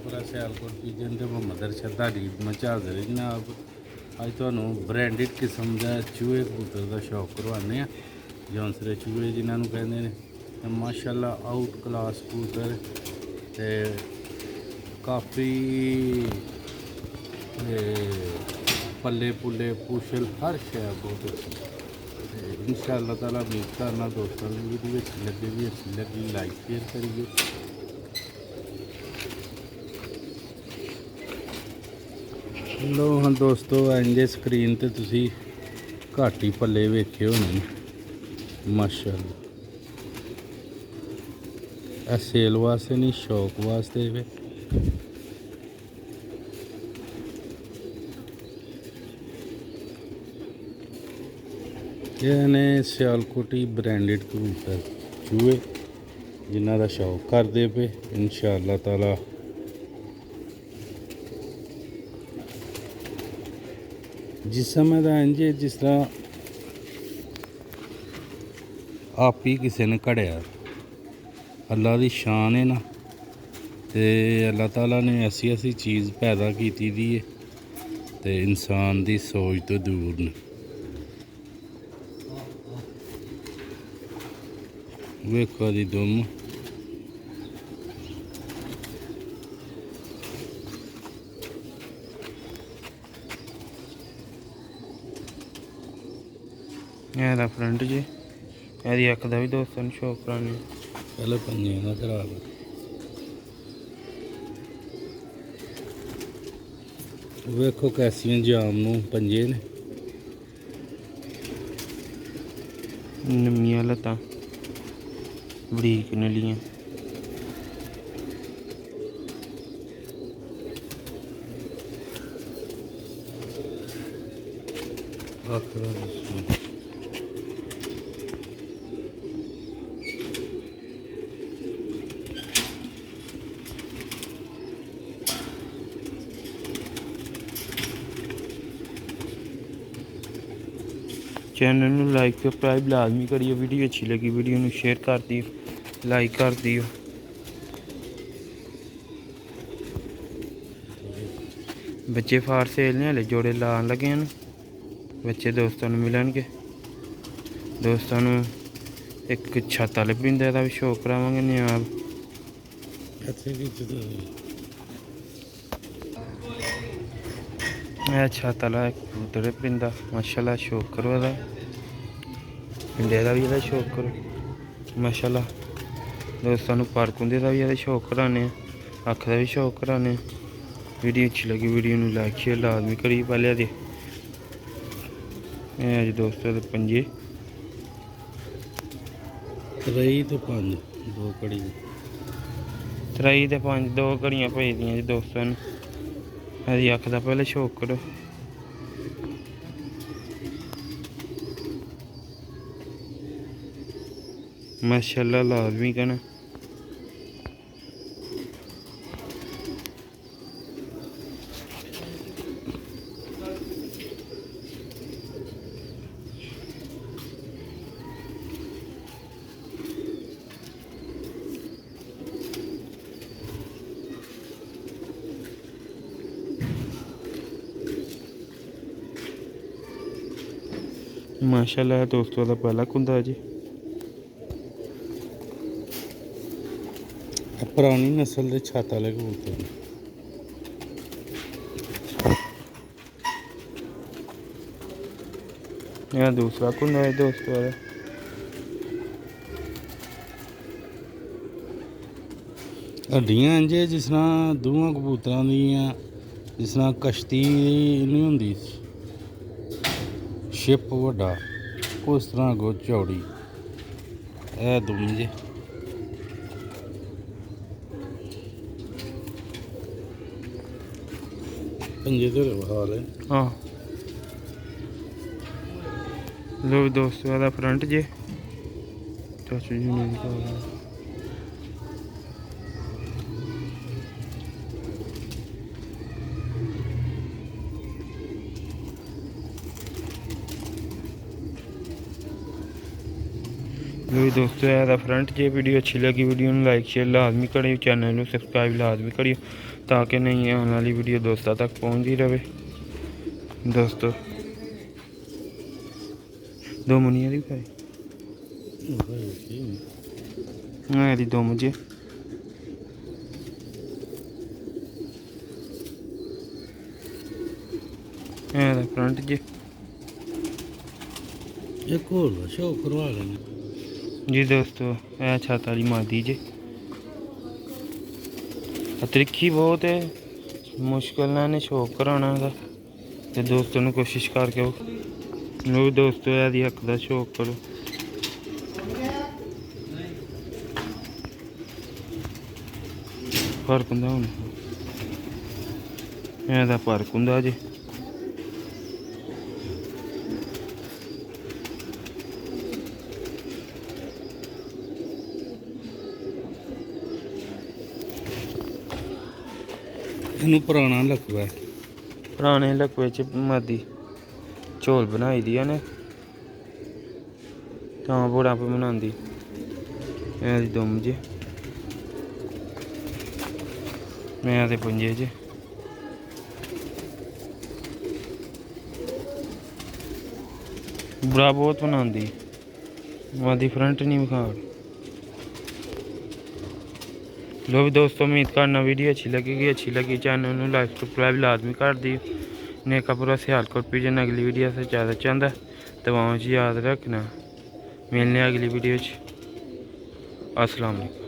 Rampura Sialkot pigeon ते मोहम्मद अरशद दी मचाजर जनाब। अज तुहानूं ब्रांडेड किस्म का चूहे कबूतर का शौक करवाने जौनसरे चूहे जिन्होंने कहते हैं। माशाअल्लाह आउट क्लास कबूतर ते काफ़ी पल्ले पुल्ले पुछल हर शय बहुत अच्छी। इंशाअल्लाह ताला उम्मीद करना दोस्तों की वीडियो अच्छी लगे भी अच्छी लगी लाइक शेयर करिए। लो हाँ दोस्तों इंजे स्क्रीन ते तुसी घट ही पल्ले वेखे होने माशाअल्लाह। सेल वास्ते नहीं शौक वास्ते वे। ये ने सियालकोटी ब्रांडेड कबूतर चूहे जिन्हों का शौक करते पे इंशाअल्लाह ताला जिस समय का इंजे जिस तरह आप ही किसी ने घड़िया अल्लाह की शान है ना। तो अल्लाह ताला ने ऐसी ऐसी चीज़ पैदा की दी है तो इंसान की सोच तो दूर ने। वेखो दी दुम ਇਹਦਾ ਫਰੰਟ ਜੀ ਇਹਦੀ ਅੱਖ ਦਾ ਵੀ ਦੋਸਤਾਂ ਨੂੰ ਸ਼ੌਕ ਕਰਾਉਣੀ। पहले पंजे का करा लो। वेखो कैसियां जाम नूं पंजे ने ਨਵੀਆਂ ਲੱਤਾਂ ਬਰੀਕ ਨਲੀਆਂ। आखरा चैनल में लाइक सब्सक्राइब लाजमी करिए। वीडियो अच्छी लगी वीडियो में शेयर कर दियो लाइक कर दियो। बच्चे फार सेल ने हले जोड़े लान लगे हैं। बच्चे दोस्तों को मिलणगे। दोस्तों को एक छत वाले परिंदे का भी शौक करावांगे नियाब। छत वाला कबूतर परिंदा माशाअल्लाह शौक करो। पिंडे का भी यदा शौक करो माशाअल्लाह। दोस्तों को पारकुंदे का भी यदा शौक कराने अख का भी शौक कराने। वीडियो अच्छी लगी वीडियो में लाइक शेयर लाजमी करिए। पहले दे अज दोस्तों के पंजे त्रेई तो पांच दो कड़ी त्राई तो पांच दो घड़ियाँ भेजदियाँ जी दोस्तों ने। यदि अख का पहले शौक करो। माशाअल्लाह लाजमी कहना। माशाअल्लाह दोस्तों का पहला कुंदा जी पुरानी नस्ल के छत वाले कबूतर यह दूसरा कुंदा है दोस्तों का। हड्डियां इंजे जिस तरह दोवां कबूतरां दियां जिस तरह कश्ती नहीं होंदी शिप वड्डा उस तरह गो चौड़ी ए दुम जे पंजे तो हाल है। हाँ लो दोस्तों का फ्रंट जे चाचू जी ने दिखाया। लो दोस्तों फ्रंट जे वीडियो अच्छी लगी वीडियो लाइक शेयर लाजमी करियो। चैनल को सब्सक्राइब लाजमी करियो। ताकि नई आने वाली वीडियो दोस्तों तक पहुंचती रहे। दोस्तों दो मुनिया दी खाई मेरी दो मुझे फ्रंट जी एक और शो करवा लेंगे जी दोस्तों, यह छत वाली मादी जी त्रिखी बहुत है, मुश्किल ना इन्हें शौक कराना था। तो दोस्तों ने कोशिश करके लो दोस्तों यदि हक का शौक करो। फर्क होंदा हुण ਇਹਦਾ फर्क होंदा जी। ਇਹਨੂੰ ਪੁਰਾਣਾ ਲਕਵਾ पुराने लकवे च मादी झोल बनाई दी ने तां बोड़ा पे बनांदी ऐ दुम जे मैं ते पुंजे च बड़ा बहुत बनांदी मादी फ्रंट नहीं विखा। लो भी दोस्तों, उम्मीद करना वीडियो अच्छी लगी चैनल में लाइक सब्सक्राइब लाजमी कर दी। नेका पूरा सियालकोट पिजन अगली वीडियो से ज़्यादा चाहता दवाओं याद रखना। मिलने अगली वीडियो। अस्सलाम वालेकुम।